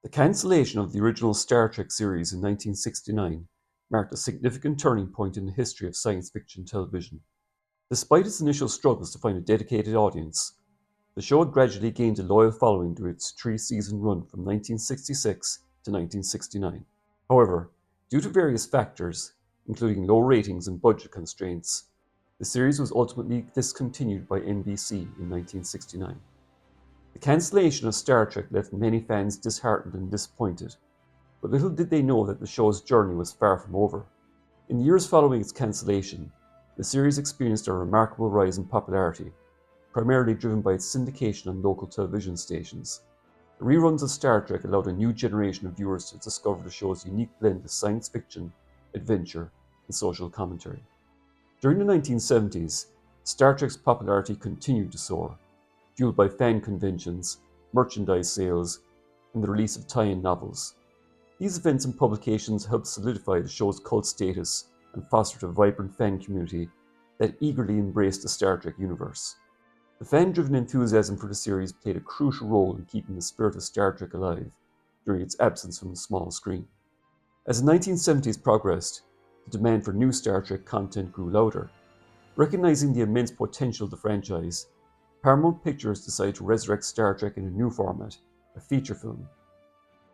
The cancellation of the original Star Trek series in 1969 marked a significant turning point in the history of science fiction television. Despite its initial struggles to find a dedicated audience, the show had gradually gained a loyal following during its three-season run from 1966 to 1969. However, due to various factors, including low ratings and budget constraints, the series was ultimately discontinued by NBC in 1969. The cancellation of Star Trek left many fans disheartened and disappointed, but little did they know that the show's journey was far from over. In the years following its cancellation, the series experienced a remarkable rise in popularity, primarily driven by its syndication on local television stations. The reruns of Star Trek allowed a new generation of viewers to discover the show's unique blend of science fiction, adventure, and social commentary. During the 1970s, Star Trek's popularity continued to soar, fueled by fan conventions, merchandise sales, and the release of tie-in novels. These events and publications helped solidify the show's cult status and fostered a vibrant fan community that eagerly embraced the Star Trek universe. The fan-driven enthusiasm for the series played a crucial role in keeping the spirit of Star Trek alive during its absence from the small screen. As the 1970s progressed, the demand for new Star Trek content grew louder. Recognizing the immense potential of the franchise, Paramount Pictures decided to resurrect Star Trek in a new format, a feature film.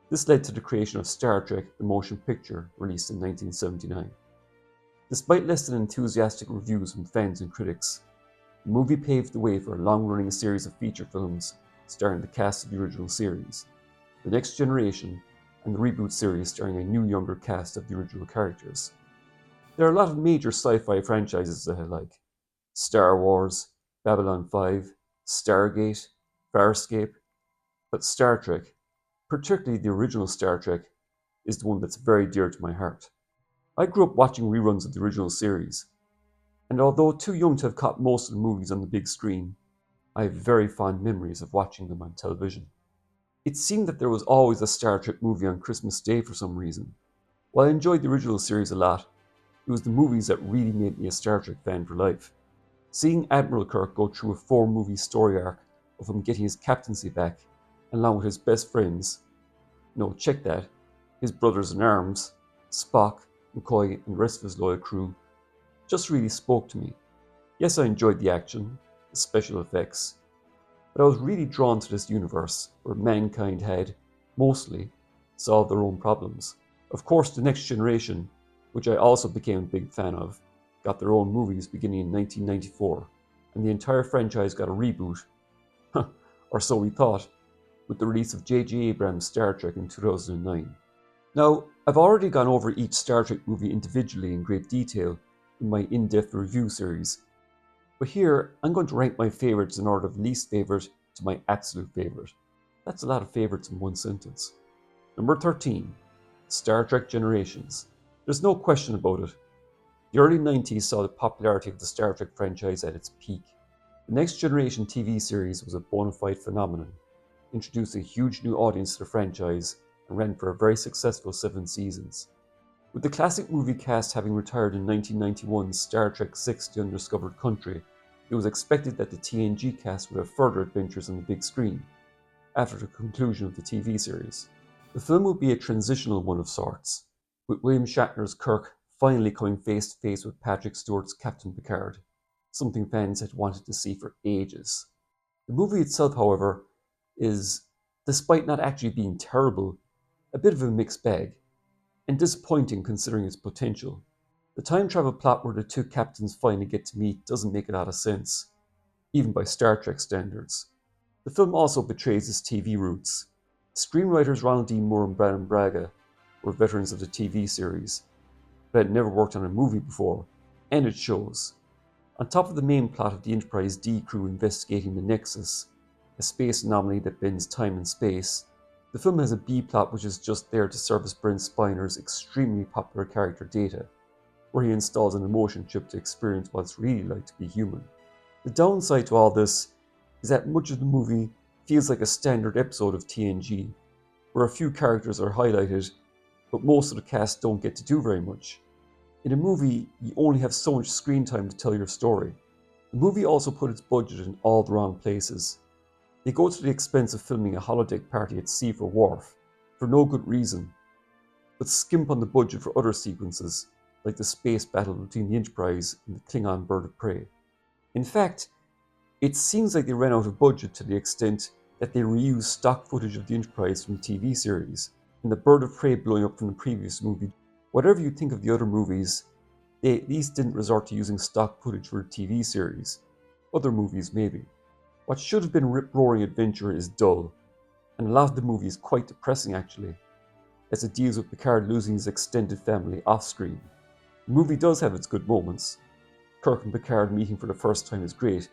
This led to the creation of Star Trek: The Motion Picture, released in 1979. Despite less than enthusiastic reviews from fans and critics, the movie paved the way for a long-running series of feature films starring the cast of the original series, The Next Generation, and the reboot series starring a new younger cast of the original characters. There are a lot of major sci-fi franchises that I like: Star Wars, Babylon 5, Stargate, Farscape, but Star Trek, particularly the original Star Trek, is the one that's very dear to my heart. I grew up watching reruns of the original series, and although too young to have caught most of the movies on the big screen, I have very fond memories of watching them on television. It seemed that there was always a Star Trek movie on Christmas Day for some reason. While I enjoyed the original series a lot, it was the movies that really made me a Star Trek fan for life. Seeing Admiral Kirk go through a 4-movie story arc of him getting his captaincy back, along with his best friends, no, check that, his brothers in arms, Spock, McCoy, and the rest of his loyal crew, just really spoke to me. Yes, I enjoyed the action, the special effects, but I was really drawn to this universe where mankind had, mostly, solved their own problems. Of course, The Next Generation, which I also became a big fan of, got their own movies beginning in 1994, and the entire franchise got a reboot, or so we thought, with the release of J.J. Abrams' Star Trek in 2009. Now, I've already gone over each Star Trek movie individually in great detail in my in-depth review series, but here I'm going to rank my favourites in order of least favourite to my absolute favourite. That's a lot of favourites in one sentence. Number 13, Star Trek Generations. There's no question about it. The early 90s saw the popularity of the Star Trek franchise at its peak. The Next Generation TV series was a bona fide phenomenon, introduced a huge new audience to the franchise, and ran for a very successful 7 seasons. With the classic movie cast having retired in 1991's Star Trek VI: The Undiscovered Country, it was expected that the TNG cast would have further adventures on the big screen after the conclusion of the TV series. The film would be a transitional one of sorts, with William Shatner's Kirk finally coming face to face with Patrick Stewart's Captain Picard, something fans had wanted to see for ages. The movie itself, however, is, despite not actually being terrible, a bit of a mixed bag, and disappointing considering its potential. The time travel plot where the two captains finally get to meet doesn't make a lot of sense, even by Star Trek standards. The film also betrays its TV roots. Screenwriters Ronald D. Moore and Brannon Braga were veterans of the TV series, but had never worked on a movie before, and it shows. On top of the main plot of the Enterprise D crew investigating the Nexus, a space anomaly that bends time and space, the film has a B-plot which is just there to service Brent Spiner's extremely popular character Data, where he installs an emotion chip to experience what it's really like to be human. The downside to all this is that much of the movie feels like a standard episode of TNG, where a few characters are highlighted, but most of the cast don't get to do very much. In a movie, you only have so much screen time to tell your story. The movie also put its budget in all the wrong places. They go to the expense of filming a holodeck party at sea for Worf, for no good reason, but skimp on the budget for other sequences, like the space battle between the Enterprise and the Klingon bird of prey. In fact, it seems like they ran out of budget to the extent that they reused stock footage of the Enterprise from the TV series, and the bird of prey blowing up from the previous movie. Whatever you think of the other movies, they at least didn't resort to using stock footage for the TV series. Other movies, maybe. What should have been rip-roaring adventure is dull, and a lot of the movie is quite depressing actually, as it deals with Picard losing his extended family off-screen. The movie does have its good moments. Kirk and Picard meeting for the first time is great,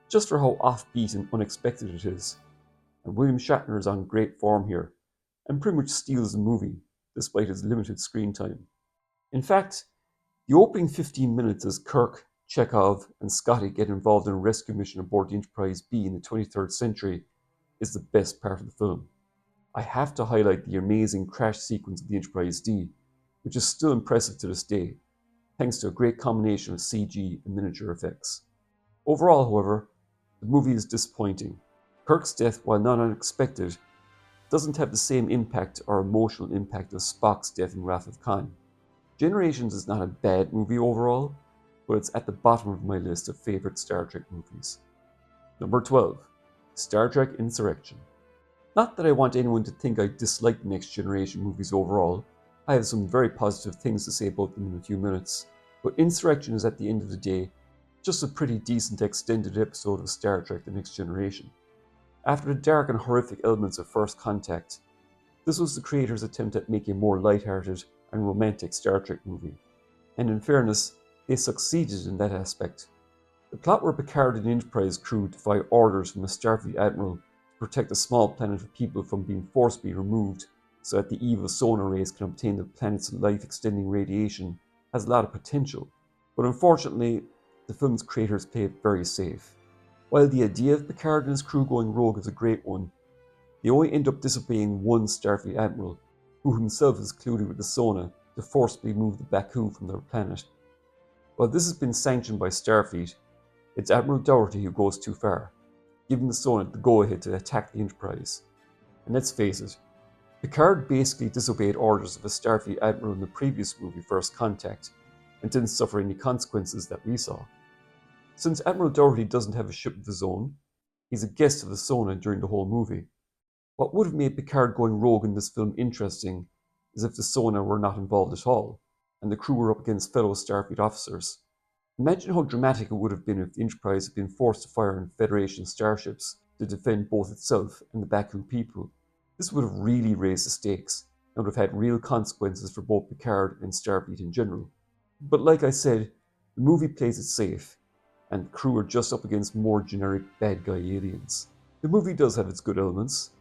just for how offbeat and unexpected it is. And William Shatner is on great form here, and pretty much steals the movie, despite his limited screen time. In fact, the opening 15 minutes as Kirk, Chekhov, and Scotty get involved in a rescue mission aboard the Enterprise B in the 23rd century is the best part of the film. I have to highlight the amazing crash sequence of the Enterprise D, which is still impressive to this day, thanks to a great combination of CG and miniature effects. Overall, however, the movie is disappointing. Kirk's death, while not unexpected, doesn't have the same impact or emotional impact as Spock's death in Wrath of Khan. Generations is not a bad movie overall, but it's at the bottom of my list of favourite Star Trek movies. Number 12. Star Trek Insurrection. Not that I want anyone to think I dislike the Next Generation movies overall. I have some very positive things to say about them in a few minutes, but Insurrection is at the end of the day just a pretty decent extended episode of Star Trek The Next Generation. After the dark and horrific elements of First Contact, this was the creators' attempt at making a more lighthearted and romantic Star Trek movie, and in fairness, they succeeded in that aspect. The plot where Picard and the Enterprise crew defy orders from a Starfleet admiral to protect a small planet of people from being forcibly removed so that the evil sonar rays can obtain the planet's life-extending radiation has a lot of potential, but unfortunately, the film's creators play it very safe. While the idea of Picard and his crew going rogue is a great one, they only end up disobeying one Starfleet admiral, who himself is colluded with the Sona to forcibly move the Baku from their planet. While this has been sanctioned by Starfleet, it's Admiral Dougherty who goes too far, giving the Sona the go-ahead to attack the Enterprise. And let's face it, Picard basically disobeyed orders of a Starfleet admiral in the previous movie First Contact, and didn't suffer any consequences that we saw. Since Admiral Dougherty doesn't have a ship of his own, he's a guest of the Sona during the whole movie. What would have made Picard going rogue in this film interesting is if the Sona were not involved at all, and the crew were up against fellow Starfleet officers. Imagine how dramatic it would have been if the Enterprise had been forced to fire on Federation starships to defend both itself and the Baku people. This would have really raised the stakes, and would have had real consequences for both Picard and Starfleet in general. But like I said, the movie plays it safe, and the crew are just up against more generic bad guy aliens. The movie does have its good elements.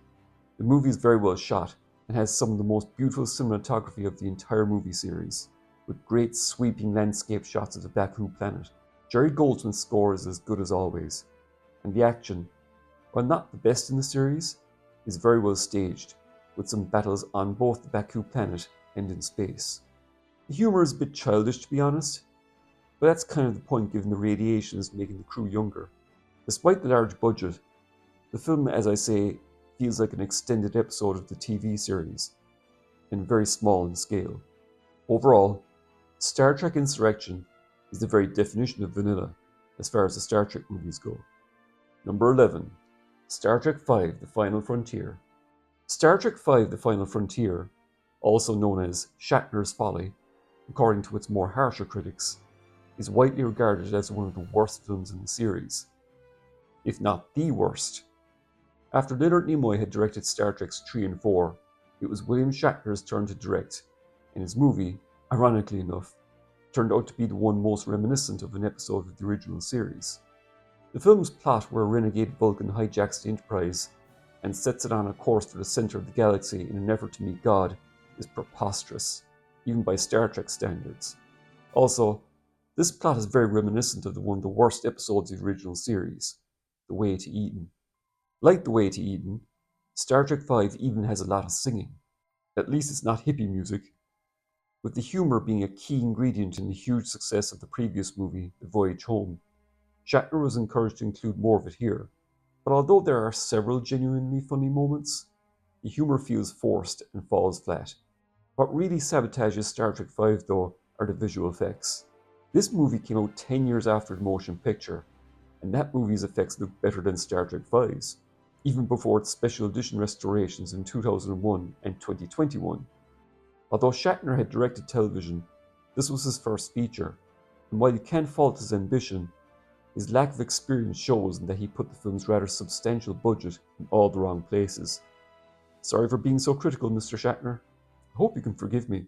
The movie is very well shot, and has some of the most beautiful cinematography of the entire movie series, with great sweeping landscape shots of the Baku planet. Jerry Goldsmith's score is as good as always, and the action, while not the best in the series, is very well staged, with some battles on both the Baku planet and in space. The humour is a bit childish to be honest, but that's kind of the point given the radiation is making the crew younger. Despite the large budget, the film, as I say, feels like an extended episode of the TV series, and very small in scale. Overall, Star Trek Insurrection is the very definition of vanilla as far as the Star Trek movies go. Number 11. Star Trek V: The Final Frontier. Star Trek V: The Final Frontier, also known as Shatner's Folly, according to its more harsher critics, is widely regarded as one of the worst films in the series, if not the worst. After Leonard Nimoy had directed Star Treks 3 and 4, it was William Shatner's turn to direct, and his movie, ironically enough, turned out to be the one most reminiscent of an episode of the original series. The film's plot, where a renegade Vulcan hijacks the Enterprise and sets it on a course for the center of the galaxy in an effort to meet God, is preposterous, even by Star Trek standards. Also, this plot is very reminiscent of one of the worst episodes of the original series, The Way to Eden. Like The Way to Eden, Star Trek V even has a lot of singing. At least it's not hippie music, with the humour being a key ingredient in the huge success of the previous movie, The Voyage Home. Shatner was encouraged to include more of it here, but although there are several genuinely funny moments, the humour feels forced and falls flat. What really sabotages Star Trek V, though, are the visual effects. This movie came out 10 years after the motion picture, and that movie's effects look better than Star Trek V's, even before its special edition restorations in 2001 and 2021. Although Shatner had directed television, this was his first feature, and while you can't fault his ambition, his lack of experience shows in that he put the film's rather substantial budget in all the wrong places. Sorry for being so critical, Mr. Shatner. I hope you can forgive me.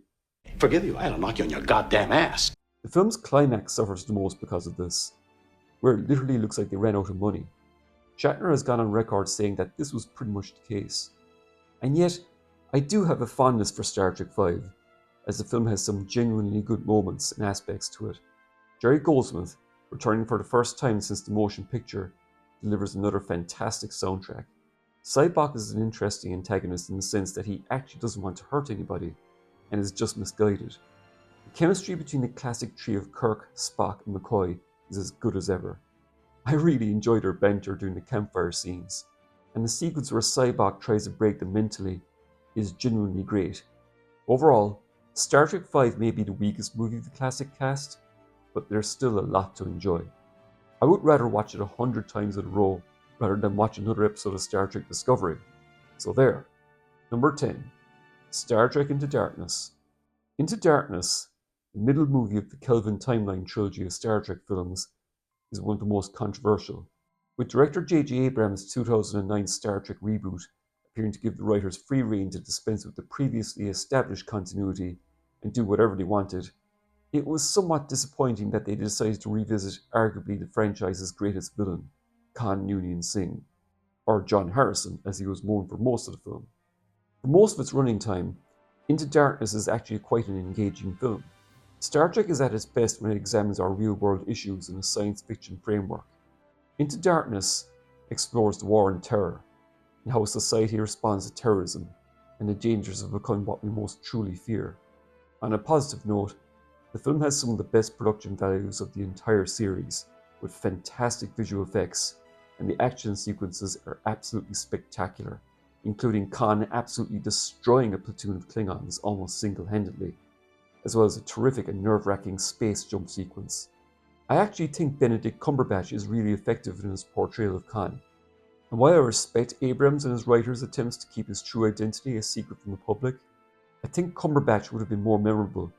Forgive you? I'll knock you on your goddamn ass. The film's climax suffers the most because of this, where it literally looks like they ran out of money. Shatner has gone on record saying that this was pretty much the case. And yet, I do have a fondness for Star Trek V, as the film has some genuinely good moments and aspects to it. Jerry Goldsmith, returning for the first time since the motion picture, delivers another fantastic soundtrack. Sybok is an interesting antagonist in the sense that he actually doesn't want to hurt anybody, and is just misguided. The chemistry between the classic trio of Kirk, Spock, and McCoy is as good as ever. I really enjoy their banter during the campfire scenes, and the sequence where Sybok tries to break them mentally is genuinely great. Overall, Star Trek V may be the weakest movie of the classic cast, but there's still a lot to enjoy. I would rather watch it 100 times in a row rather than watch another episode of Star Trek Discovery. So there. Number 10. Star Trek Into Darkness. Into Darkness, the middle movie of the Kelvin Timeline trilogy of Star Trek films, is one of the most controversial, with director J.J. Abrams' 2009 Star Trek reboot appearing to give the writers free rein to dispense with the previously established continuity and do whatever they wanted. It was somewhat disappointing that they decided to revisit arguably the franchise's greatest villain, Khan Noonien Singh, or John Harrison as he was known for most of the film. For most of its running time, Into Darkness is actually quite an engaging film. Star Trek is at its best when it examines our real-world issues in a science fiction framework. Into Darkness explores the war on terror, and how society responds to terrorism, and the dangers of becoming what we most truly fear. On a positive note, the film has some of the best production values of the entire series, with fantastic visual effects, and the action sequences are absolutely spectacular, including Khan absolutely destroying a platoon of Klingons almost single-handedly, as well as a terrific and nerve-wracking space jump sequence. I actually think Benedict Cumberbatch is really effective in his portrayal of Khan, and while I respect Abrams and his writers' attempts to keep his true identity a secret from the public, I think Cumberbatch would have been more memorable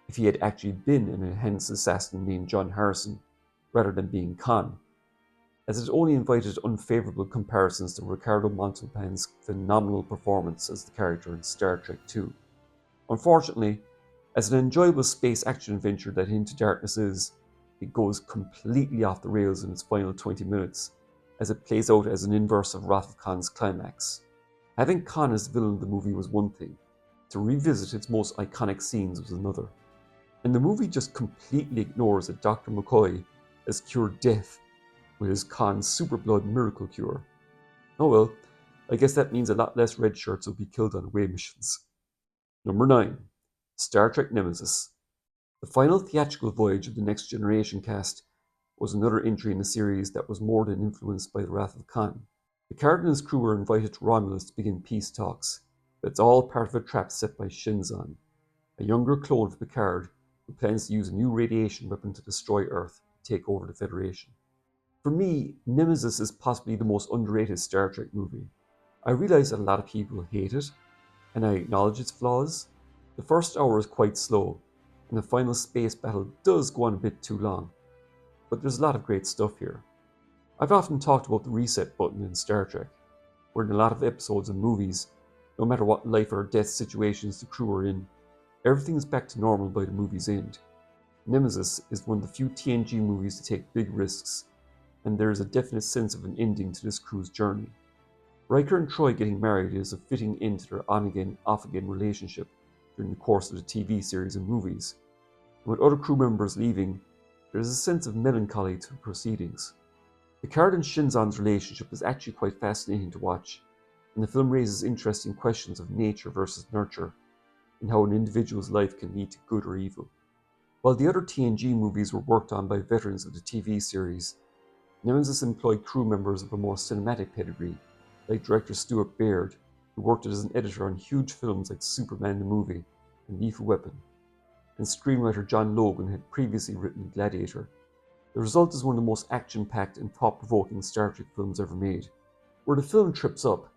if he had actually been an enhanced assassin named John Harrison, rather than being Khan, as it only invited unfavourable comparisons to Ricardo Montalban's phenomenal performance as the character in Star Trek II. Unfortunately, as an enjoyable space action adventure that Into Darkness is, it goes completely off the rails in its final 20 minutes, as it plays out as an inverse of Wrath of Khan's climax. Having Khan as the villain of the movie was one thing, to revisit its most iconic scenes was another. And the movie just completely ignores that Dr. McCoy has cured death with his Khan's super blood miracle cure. Oh well, I guess that means a lot less red shirts will be killed on away missions. Number 9. Star Trek Nemesis. The final theatrical voyage of the Next Generation cast was another entry in the series that was more than influenced by the Wrath of Khan. Picard and his crew were invited to Romulus to begin peace talks, but it's all part of a trap set by Shinzon, a younger clone of Picard who plans to use a new radiation weapon to destroy Earth and take over the Federation. For me, Nemesis is possibly the most underrated Star Trek movie. I realize that a lot of people hate it, and I acknowledge its flaws. The first hour is quite slow, and the final space battle does go on a bit too long, but there's a lot of great stuff here. I've often talked about the reset button in Star Trek, where in a lot of episodes and movies, no matter what life or death situations the crew are in, everything is back to normal by the movie's end. Nemesis is one of the few TNG movies to take big risks, and there is a definite sense of an ending to this crew's journey. Riker and Troy getting married is a fitting end to their on-again, off-again relationship during the course of the TV series and movies. And with other crew members leaving, there is a sense of melancholy to the proceedings. Picard and Shinzon's relationship is actually quite fascinating to watch, and the film raises interesting questions of nature versus nurture, and how an individual's life can lead to good or evil. While the other TNG movies were worked on by veterans of the TV series, Nemesis employed crew members of a more cinematic pedigree, like director Stuart Baird, who worked as an editor on huge films like Superman the Movie and Lethal Weapon, and screenwriter John Logan had previously written Gladiator. The result is one of the most action-packed and thought-provoking Star Trek films ever made. Where the film trips up,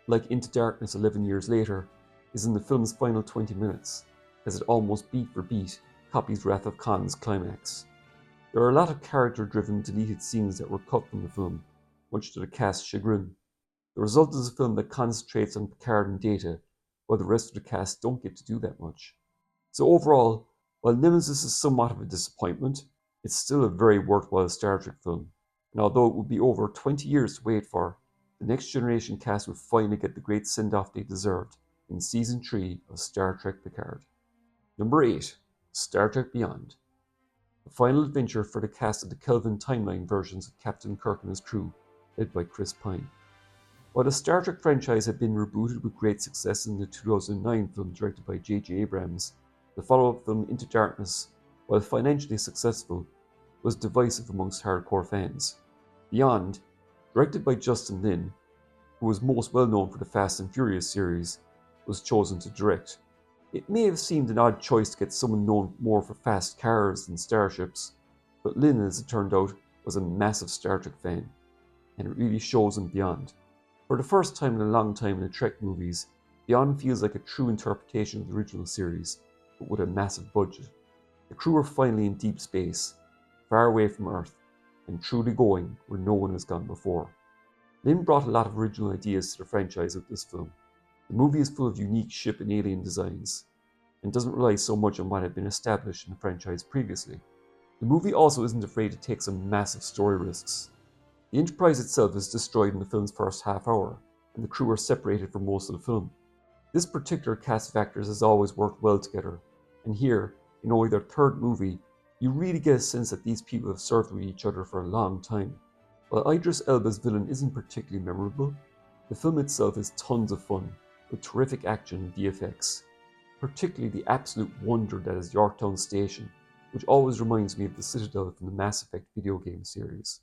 like Into Darkness 11 years later, is in the film's final 20 minutes, as it almost beat for beat copies Wrath of Khan's climax. There are a lot of character-driven deleted scenes that were cut from the film, much to the cast's chagrin. The result is a film that concentrates on Picard and Data, while the rest of the cast don't get to do that much. So overall, while Nemesis is somewhat of a disappointment, it's still a very worthwhile Star Trek film, and although it would be over 20 years to wait for, the Next Generation cast would finally get the great send-off they deserved in Season 3 of Star Trek Picard. Number 8. Star Trek Beyond. The final adventure for the cast of the Kelvin timeline versions of Captain Kirk and his crew, led by Chris Pine. While the Star Trek franchise had been rebooted with great success in the 2009 film directed by J.J. Abrams, the follow-up film Into Darkness, while financially successful, was divisive amongst hardcore fans. Beyond, directed by Justin Lin, who was most well known for the Fast and Furious series, was chosen to direct. It may have seemed an odd choice to get someone known more for fast cars than starships, but Lin, as it turned out, was a massive Star Trek fan, and it really shows in Beyond. For the first time in a long time in the Trek movies, Beyond feels like a true interpretation of the original series, but with a massive budget. The crew are finally in deep space, far away from Earth, and truly going where no one has gone before. Lin brought a lot of original ideas to the franchise with this film. The movie is full of unique ship and alien designs, and doesn't rely so much on what had been established in the franchise previously. The movie also isn't afraid to take some massive story risks. The Enterprise itself is destroyed in the film's first half hour, and the crew are separated for most of the film. This particular cast of actors has always worked well together, and here, in only their third movie, you really get a sense that these people have served with each other for a long time. While Idris Elba's villain isn't particularly memorable, the film itself is tons of fun, with terrific action and VFX, particularly the absolute wonder that is Yorktown Station, which always reminds me of the Citadel from the Mass Effect video game series.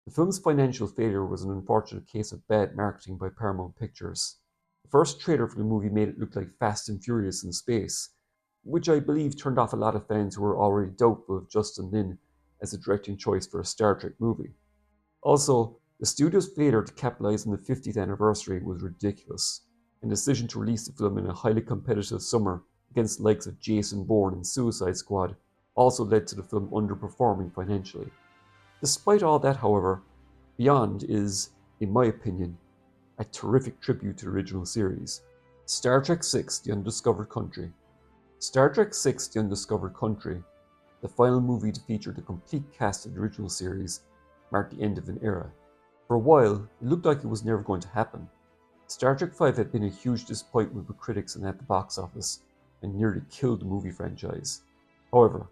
The film's financial failure was an unfortunate case of bad marketing by Paramount Pictures. The first trailer for the movie made it look like Fast and Furious in space, which I believe turned off a lot of fans who were already doubtful of Justin Lin as a directing choice for a Star Trek movie. Also, the studio's failure to capitalize on the 50th anniversary was ridiculous, and the decision to release the film in a highly competitive summer against the likes of Jason Bourne and Suicide Squad also led to the film underperforming financially. Despite all that, however, Beyond is, in my opinion, a terrific tribute to the original series. Star Trek VI: The Undiscovered Country. Star Trek VI: The Undiscovered Country, the final movie to feature the complete cast of the original series, marked the end of an era. For a while, it looked like it was never going to happen. Star Trek V had been a huge disappointment with critics and at the box office, and nearly killed the movie franchise. However,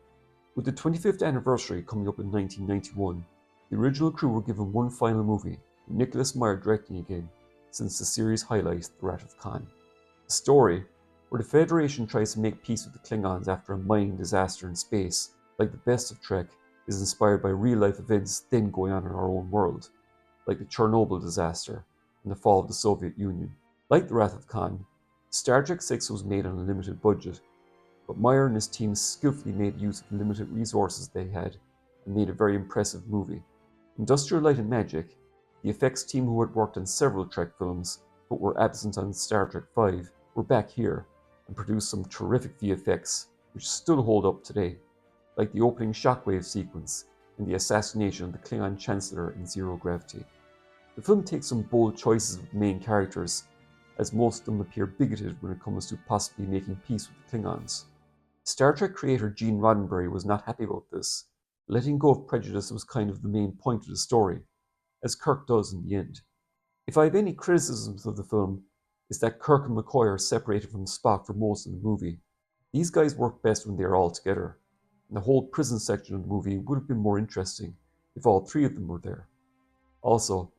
with the 25th anniversary coming up in 1991, the original crew were given one final movie, with Nicholas Meyer directing again, since the series highlights The Wrath of Khan. The story, where the Federation tries to make peace with the Klingons after a mining disaster in space, like the best of Trek, is inspired by real-life events then going on in our own world, like the Chernobyl disaster and the fall of the Soviet Union. Like The Wrath of Khan, Star Trek VI was made on a limited budget, but Meyer and his team skillfully made use of the limited resources they had and made a very impressive movie. Industrial Light and Magic, the effects team who had worked on several Trek films but were absent on Star Trek V, were back here and produced some terrific VFX which still hold up today, like the opening shockwave sequence and the assassination of the Klingon Chancellor in Zero Gravity. The film takes some bold choices with the main characters, as most of them appear bigoted when it comes to possibly making peace with the Klingons. Star Trek creator Gene Roddenberry was not happy about this. Letting go of prejudice was kind of the main point of the story, as Kirk does in the end. If I have any criticisms of the film, it's that Kirk and McCoy are separated from Spock for most of the movie. These guys work best when they are all together, and the whole prison section of the movie would have been more interesting if all three of them were there. Also,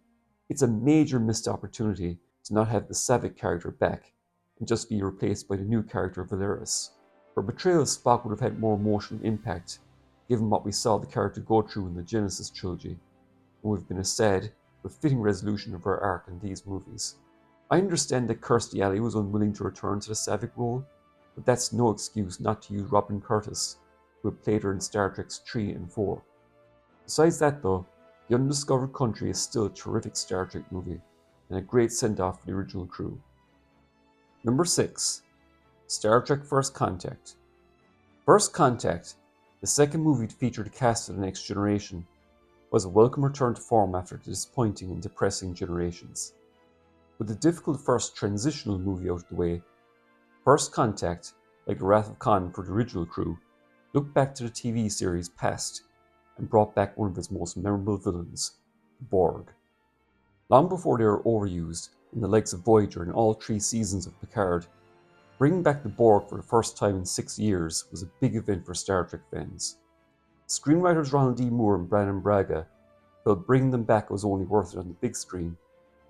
it's a major missed opportunity to not have the Savick character back and just be replaced by the new character Valeris. Her portrayal of Spock would have had more emotional impact given what we saw the character go through in the Genesis trilogy, and would have been a sad but fitting resolution of her arc in these movies. I understand that Kirstie Alley was unwilling to return to the Saavik role, but that's no excuse not to use Robin Curtis, who had played her in Star Trek 3 and 4. Besides that though, The Undiscovered Country is still a terrific Star Trek movie, and a great send-off for the original crew. Number 6. Star Trek First Contact. First Contact, the second movie to feature the cast of The Next Generation, was a welcome return to form after the disappointing and depressing Generations. With the difficult first transitional movie out of the way, First Contact, like The Wrath of Khan for the original crew, looked back to the TV series past and brought back one of its most memorable villains, the Borg. Long before they were overused in the likes of Voyager and all 3 seasons of Picard, bringing back the Borg for the first time in 6 years was a big event for Star Trek fans. Screenwriters Ronald D. Moore and Brannon Braga felt bringing them back was only worth it on the big screen,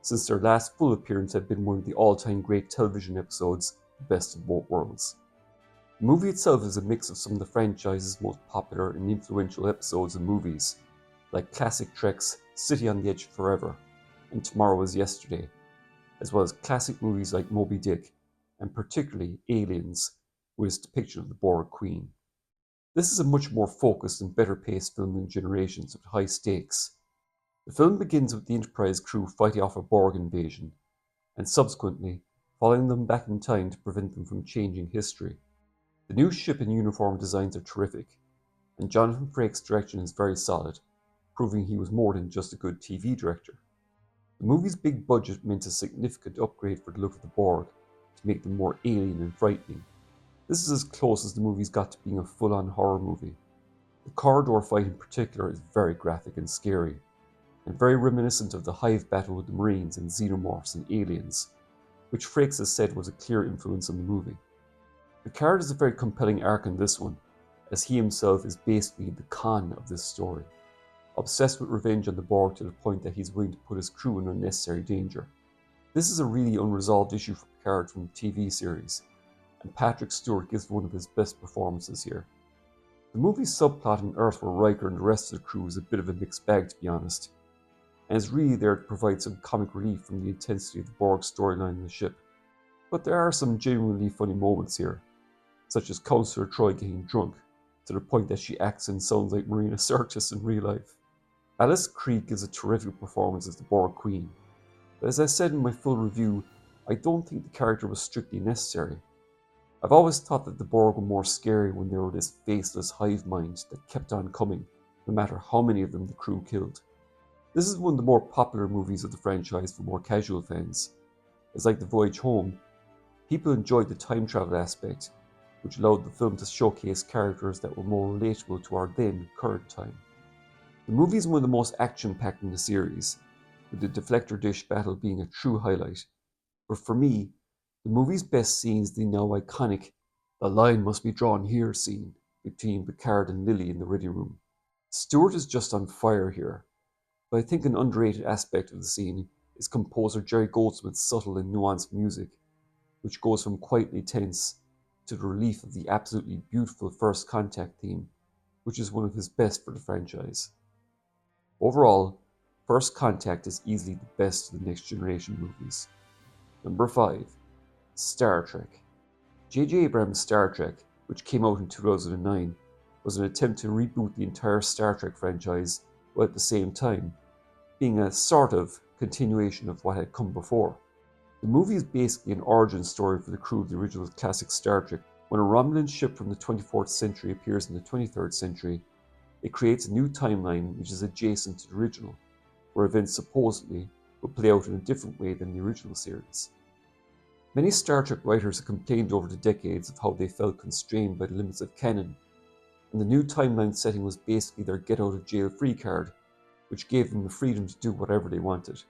since their last full appearance had been one of the all-time great television episodes, The Best of Both Worlds. The movie itself is a mix of some of the franchise's most popular and influential episodes and movies, like classic Trek's City on the Edge of Forever and Tomorrow is Yesterday, as well as classic movies like Moby Dick, and particularly Aliens, with its depiction of the Borg Queen. This is a much more focused and better paced film than Generations with high stakes. The film begins with the Enterprise crew fighting off a Borg invasion, and subsequently following them back in time to prevent them from changing history. The new ship and uniform designs are terrific, and Jonathan Frakes' direction is very solid, proving he was more than just a good TV director. The movie's big budget meant a significant upgrade for the look of the Borg, to make them more alien and frightening. This is as close as the movie's got to being a full-on horror movie. The corridor fight in particular is very graphic and scary, and very reminiscent of the Hive battle with the Marines and Xenomorphs and Aliens, which Frakes has said was a clear influence on the movie. Picard is a very compelling arc in this one, as he himself is basically the Khan of this story, obsessed with revenge on the Borg to the point that he's willing to put his crew in unnecessary danger. This is a really unresolved issue for Picard from the TV series, and Patrick Stewart gives one of his best performances here. The movie's subplot on Earth where Riker and the rest of the crew is a bit of a mixed bag, to be honest, and is really there to provide some comic relief from the intensity of the Borg storyline in the ship. But there are some genuinely funny moments here, such as Counselor Troi getting drunk, to the point that she acts and sounds like Marina Sirtis in real life. Alice Krige gives a terrific performance as the Borg Queen, but as I said in my full review, I don't think the character was strictly necessary. I've always thought that the Borg were more scary when they were this faceless hive mind that kept on coming, no matter how many of them the crew killed. This is one of the more popular movies of the franchise for more casual fans, as like The Voyage Home, people enjoyed the time travel aspect, which allowed the film to showcase characters that were more relatable to our then current time. The movie is one of the most action-packed in the series, with the deflector dish battle being a true highlight. But for me, the movie's best scene is the now iconic "the line must be drawn here" scene between Picard and Lily in the ready room. Stewart is just on fire here, but I think an underrated aspect of the scene is composer Jerry Goldsmith's subtle and nuanced music, which goes from quietly tense to the relief of the absolutely beautiful First Contact theme, which is one of his best for the franchise. Overall, First Contact is easily the best of the Next Generation movies. Number 5. Star Trek. J.J. Abrams' Star Trek, which came out in 2009, was an attempt to reboot the entire Star Trek franchise, while at the same time being a sort of continuation of what had come before. The movie is basically an origin story for the crew of the original classic Star Trek. When a Romulan ship from the 24th century appears in the 23rd century, it creates a new timeline which is adjacent to the original, where events supposedly will play out in a different way than the original series. Many Star Trek writers have complained over the decades of how they felt constrained by the limits of canon, and the new timeline setting was basically their get-out-of-jail-free card, which gave them the freedom to do whatever they wanted.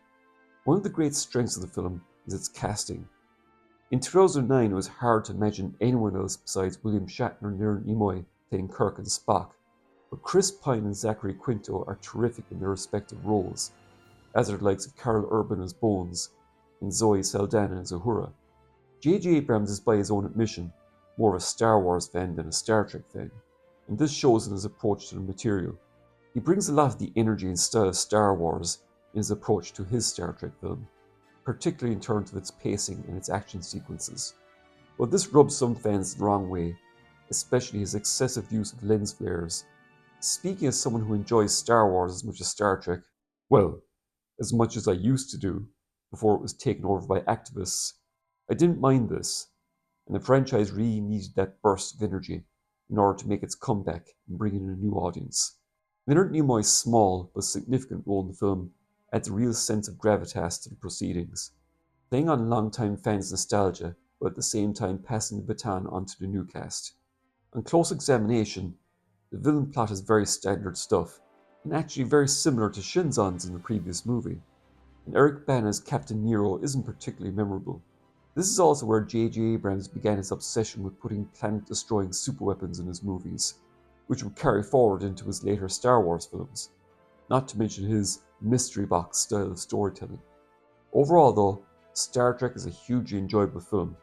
One of the great strengths of the film is its casting. In 2009, it was hard to imagine anyone else besides William Shatner and Leonard Nimoy playing Kirk and Spock, but Chris Pine and Zachary Quinto are terrific in their respective roles, as are the likes of Karl Urban as Bones and Zoe Saldana as Uhura. J.J. Abrams is, by his own admission, more of a Star Wars fan than a Star Trek fan, and this shows in his approach to the material. He brings a lot of the energy and style of Star Wars in his approach to his Star Trek film. particularly in terms of its pacing and its action sequences. But this rubs some fans the wrong way, especially his excessive use of lens flares. Speaking as someone who enjoys Star Wars as much as Star Trek, well, as much as I used to do before it was taken over by activists, I didn't mind this, and the franchise really needed that burst of energy in order to make its comeback and bring in a new audience. Leonard Nimoy's small but significant role in the film adds a real sense of gravitas to the proceedings, playing on longtime fans' nostalgia but at the same time passing the baton on to the new cast. On close examination, the villain plot is very standard stuff, and actually very similar to Shinzon's in the previous movie, and Eric Bana's Captain Nero isn't particularly memorable. This is also where J.J. Abrams began his obsession with putting planet-destroying superweapons in his movies, which would carry forward into his later Star Wars films, not to mention his mystery box style of storytelling. Overall though, Star Trek is a hugely enjoyable film,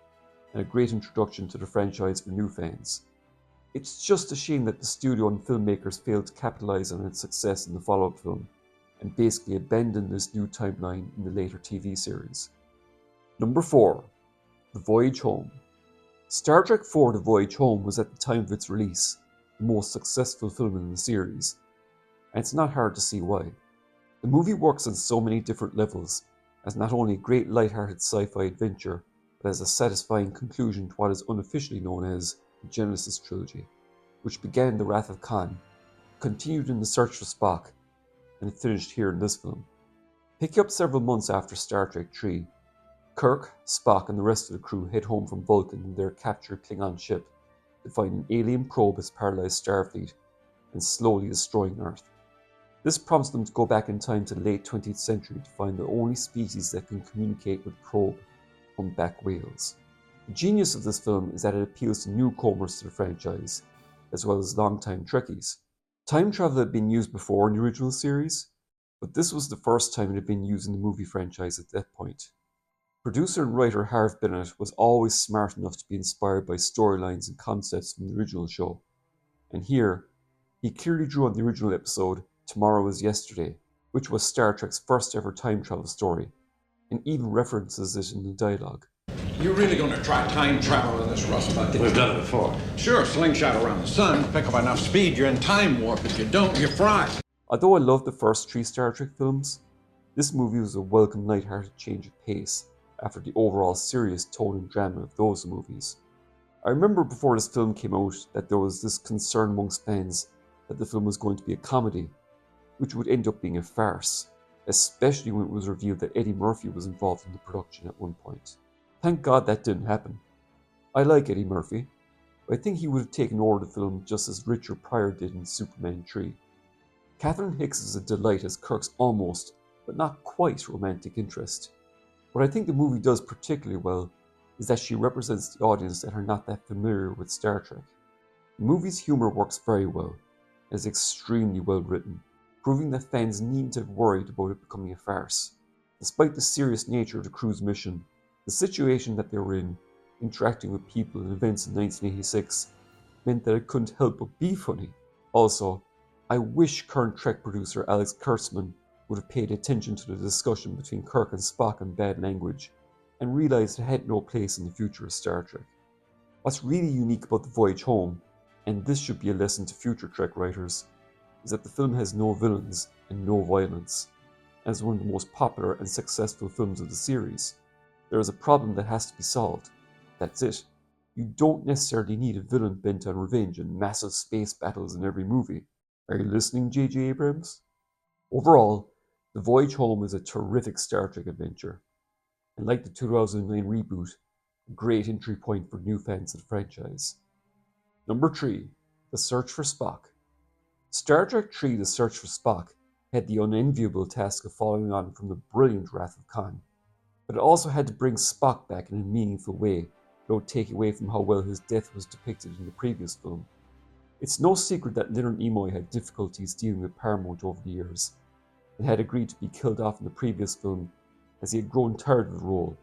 and a great introduction to the franchise for new fans. It's just a shame that the studio and filmmakers failed to capitalize on its success in the follow-up film, and basically abandoned this new timeline in the later TV series. Number 4. The Voyage Home. Star Trek IV The Voyage Home was at the time of its release the most successful film in the series, and it's not hard to see why. The movie works on so many different levels, as not only a great light-hearted sci-fi adventure, but as a satisfying conclusion to what is unofficially known as the Genesis Trilogy, which began The Wrath of Khan, continued in The Search for Spock, and finished here in this film. Picking up several months after Star Trek III, Kirk, Spock, and the rest of the crew head home from Vulcan in their captured Klingon ship to find an alien probe has paralyzed Starfleet and slowly destroying Earth. This prompts them to go back in time to the late 20th century to find the only species that can communicate with the probe, humpback whales. The genius of this film is that it appeals to newcomers to the franchise, as well as longtime Trekkies. Time travel had been used before in the original series, but this was the first time it had been used in the movie franchise at that point. Producer and writer Harve Bennett was always smart enough to be inspired by storylines and concepts from the original show, and here, he clearly drew on the original episode Tomorrow is Yesterday, which was Star Trek's first ever time travel story, and even references it in the dialogue. You're really going to try time travel in this rust bucket? We've done it before. Sure, slingshot around the sun, pick up enough speed, you're in time warp. If you don't, you fry. Although I loved the first 3 Star Trek films, this movie was a welcome light-hearted change of pace after the overall serious tone and drama of those movies. I remember before this film came out that there was this concern amongst fans that the film was going to be a comedy, which would end up being a farce, especially when it was revealed that Eddie Murphy was involved in the production at one point. Thank God that didn't happen. I like Eddie Murphy, but I think he would have taken over the film just as Richard Pryor did in Superman 3. Catherine Hicks is a delight as Kirk's almost, but not quite, romantic interest. What I think the movie does particularly well is that she represents the audience that are not that familiar with Star Trek. The movie's humour works very well, and is extremely well written, proving that fans needn't have worried about it becoming a farce. Despite the serious nature of the crew's mission, the situation that they were in, interacting with people and events in 1986, meant that it couldn't help but be funny. Also, I wish current Trek producer Alex Kurtzman would have paid attention to the discussion between Kirk and Spock on bad language, and realised it had no place in the future of Star Trek. What's really unique about The Voyage Home, and this should be a lesson to future Trek writers, is that the film has no villains and no violence, and is one of the most popular and successful films of the series. There is a problem that has to be solved. That's it. You don't necessarily need a villain bent on revenge and massive space battles in every movie. Are you listening, J.J. Abrams? Overall, The Voyage Home is a terrific Star Trek adventure, and like the 2009 reboot, a great entry point for new fans of the franchise. Number 3. The Search for Spock. Star Trek III The Search for Spock had the unenviable task of following on from the brilliant Wrath of Khan, but it also had to bring Spock back in a meaningful way without taking away from how well his death was depicted in the previous film. It's no secret that Leonard Nimoy had difficulties dealing with Paramount over the years, and had agreed to be killed off in the previous film as he had grown tired of the role,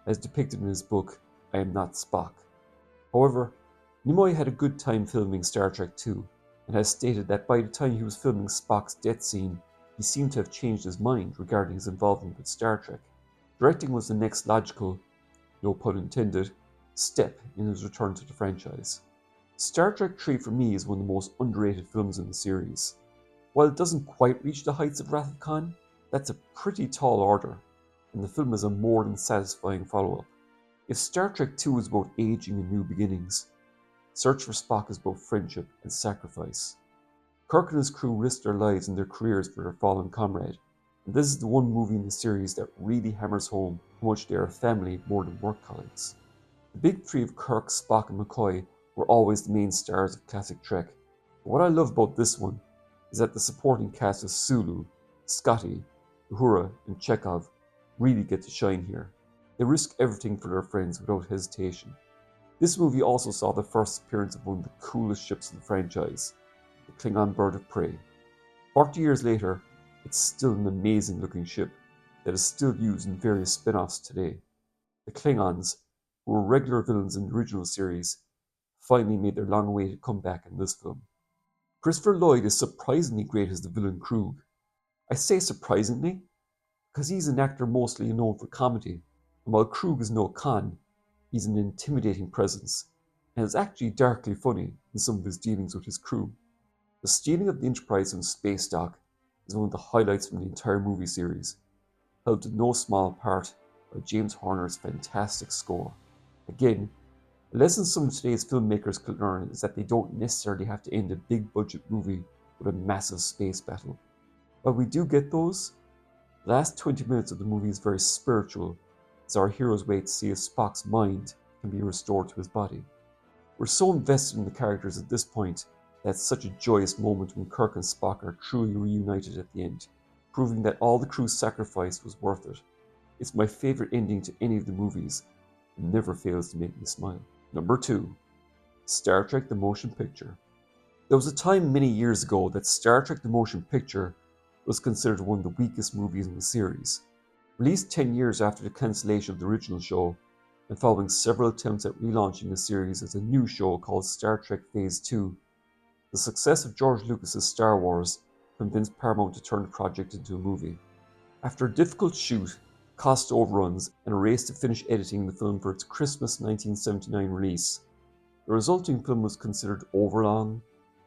as depicted in his book, I Am Not Spock. However, Nimoy had a good time filming Star Trek II, and has stated that by the time he was filming Spock's death scene, he seemed to have changed his mind regarding his involvement with Star Trek. Directing was the next logical, no pun intended, step in his return to the franchise. Star Trek 3 for me is one of the most underrated films in the series. While it doesn't quite reach the heights of Wrath of Khan, that's a pretty tall order, and the film is a more than satisfying follow-up. If Star Trek 2 is about aging and new beginnings, Search for Spock is about friendship and sacrifice. Kirk and his crew risk their lives and their careers for their fallen comrade, and this is the one movie in the series that really hammers home how much they are family more than work colleagues. The big three of Kirk, Spock, and McCoy were always the main stars of classic Trek, but what I love about this one is that the supporting cast of Sulu, Scotty, Uhura, and Chekhov really get to shine here. They risk everything for their friends without hesitation. This movie also saw the first appearance of one of the coolest ships in the franchise, the Klingon Bird of Prey. 40 years later, it's still an amazing looking ship that is still used in various spin-offs today. The Klingons, who were regular villains in the original series, finally made their long-awaited comeback in this film. Christopher Lloyd is surprisingly great as the villain Krug. I say surprisingly, because he's an actor mostly known for comedy, and while Krug is no Khan, he's an intimidating presence, and is actually darkly funny in some of his dealings with his crew. The stealing of the Enterprise from space dock is one of the highlights from the entire movie series, helped in no small part by James Horner's fantastic score. Again, a lesson some of today's filmmakers could learn is that they don't necessarily have to end a big budget movie with a massive space battle. While we do get those, the last 20 minutes of the movie is very spiritual, as our heroes wait to see if Spock's mind can be restored to his body. We're so invested in the characters at this point that it's such a joyous moment when Kirk and Spock are truly reunited at the end, proving that all the crew's sacrifice was worth it. It's my favourite ending to any of the movies, and never fails to make me smile. Number 2. Star Trek the Motion Picture. There was a time many years ago that Star Trek the Motion Picture was considered one of the weakest movies in the series. Released 10 years after the cancellation of the original show, and following several attempts at relaunching the series as a new show called Star Trek Phase 2, the success of George Lucas's Star Wars convinced Paramount to turn the project into a movie. After a difficult shoot, cost overruns, and a race to finish editing the film for its Christmas 1979 release, the resulting film was considered overlong,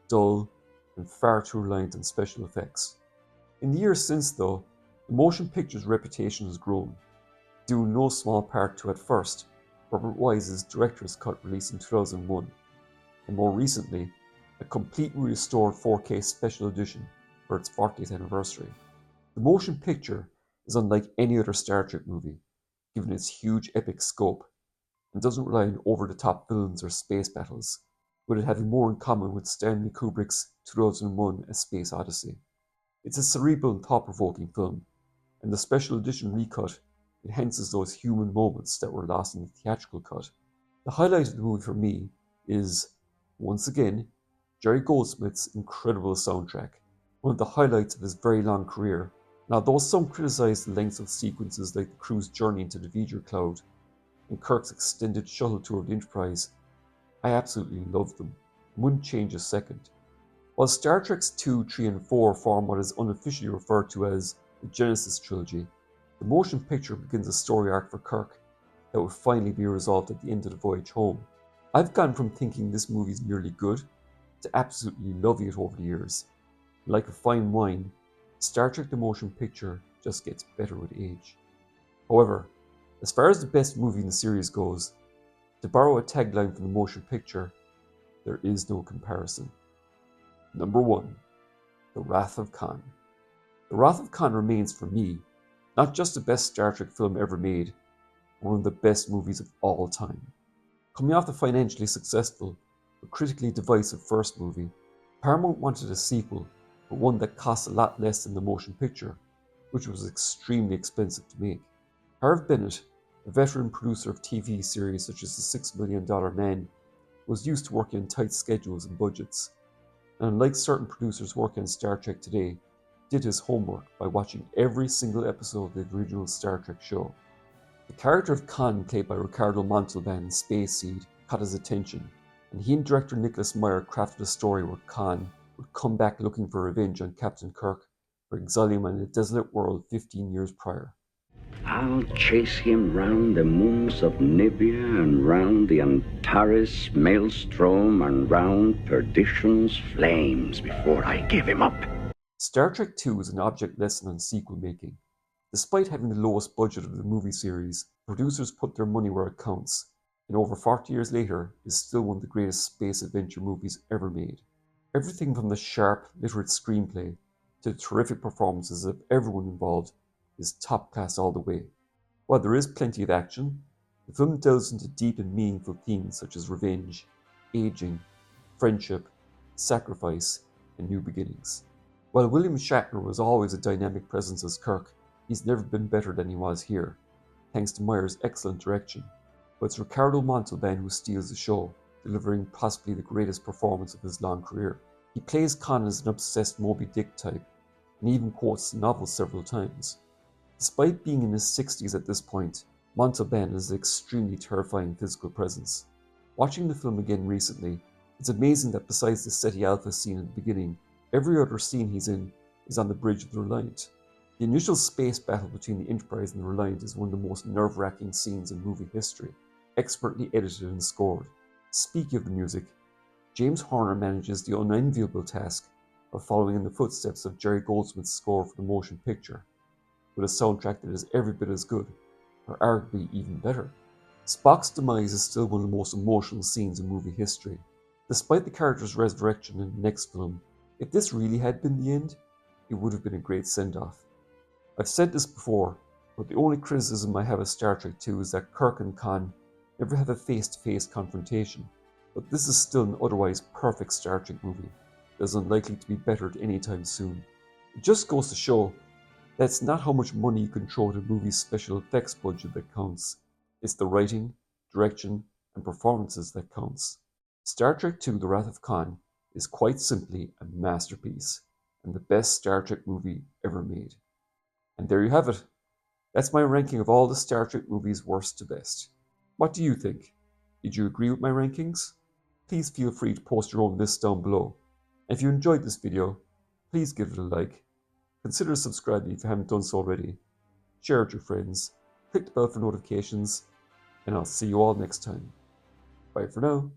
dull, and far too reliant on special effects. In the years since, though, the motion picture's reputation has grown, due in no small part to, at first, Robert Wise's director's cut released in 2001, and more recently, a completely restored 4K special edition for its 40th anniversary. The motion picture is unlike any other Star Trek movie, given its huge epic scope, and doesn't rely on over-the-top villains or space battles, with it having more in common with Stanley Kubrick's 2001 A Space Odyssey. It's a cerebral and thought-provoking film, and the special edition recut enhances those human moments that were lost in the theatrical cut. The highlight of the movie for me is, once again, Jerry Goldsmith's incredible soundtrack, one of the highlights of his very long career. And although some criticize the length of sequences like the crew's journey into the V'ger cloud and Kirk's extended shuttle tour of the Enterprise, I absolutely love them and wouldn't change a second. While Star Trek 2, 3, and 4 form what is unofficially referred to as the Genesis trilogy, the motion picture begins a story arc for Kirk that will finally be resolved at the end of the voyage home. I've gone from thinking this movie is merely good to absolutely loving it over the years. Like a fine wine, Star Trek the Motion Picture just gets better with age. However, as far as the best movie in the series goes, to borrow a tagline from the motion picture, there is no comparison. Number 1. The Wrath of Khan. The Wrath of Khan remains, for me, not just the best Star Trek film ever made, but one of the best movies of all time. Coming off the financially successful but critically divisive first movie, Paramount wanted a sequel, but one that cost a lot less than the motion picture, which was extremely expensive to make. Harve Bennett, a veteran producer of TV series such as The $6 Million Man, was used to working on tight schedules and budgets, and unlike certain producers working on Star Trek today, did his homework by watching every single episode of the original Star Trek show. The character of Khan, played by Ricardo Montalban in Space Seed, caught his attention, and he and director Nicholas Meyer crafted a story where Khan would come back looking for revenge on Captain Kirk for exiling him on a desolate world 15 years prior. I'll chase him round the moons of Nibia and round the Antares maelstrom and round perdition's flames before I give him up. Star Trek II is an object lesson on sequel making. Despite having the lowest budget of the movie series, producers put their money where it counts, and over 40 years later is still one of the greatest space adventure movies ever made. Everything from the sharp, literate screenplay to the terrific performances of everyone involved is top class all the way. While there is plenty of action, the film delves into deep and meaningful themes such as revenge, aging, friendship, sacrifice, and new beginnings. While William Shatner was always a dynamic presence as Kirk, he's never been better than he was here, thanks to Meyer's excellent direction. But it's Ricardo Montalban who steals the show, delivering possibly the greatest performance of his long career. He plays Khan as an obsessed Moby Dick type, and even quotes the novel several times. Despite being in his 60s at this point, Montalban is an extremely terrifying physical presence. Watching the film again recently, it's amazing that besides the Ceti Alpha scene at the beginning, every other scene he's in is on the bridge of the Reliant. The initial space battle between the Enterprise and the Reliant is one of the most nerve-wracking scenes in movie history, expertly edited and scored. Speaking of the music, James Horner manages the unenviable task of following in the footsteps of Jerry Goldsmith's score for the motion picture, with a soundtrack that is every bit as good, or arguably even better. Spock's demise is still one of the most emotional scenes in movie history. Despite the character's resurrection in the next film, if this really had been the end, it would have been a great send-off. I've said this before, but the only criticism I have of Star Trek II is that Kirk and Khan never have a face-to-face confrontation, but this is still an otherwise perfect Star Trek movie that is unlikely to be bettered anytime soon. It just goes to show that it's not how much money you can throw at a movie's special effects budget that counts, it's the writing, direction, and performances that counts. Star Trek II The Wrath of Khan is quite simply a masterpiece, and the best Star Trek movie ever made. And there you have it. That's my ranking of all the Star Trek movies worst to best. What do you think? Did you agree with my rankings? Please feel free to post your own list down below. And if you enjoyed this video, please give it a like. Consider subscribing if you haven't done so already. Share it with your friends. Click the bell for notifications. And I'll see you all next time. Bye for now.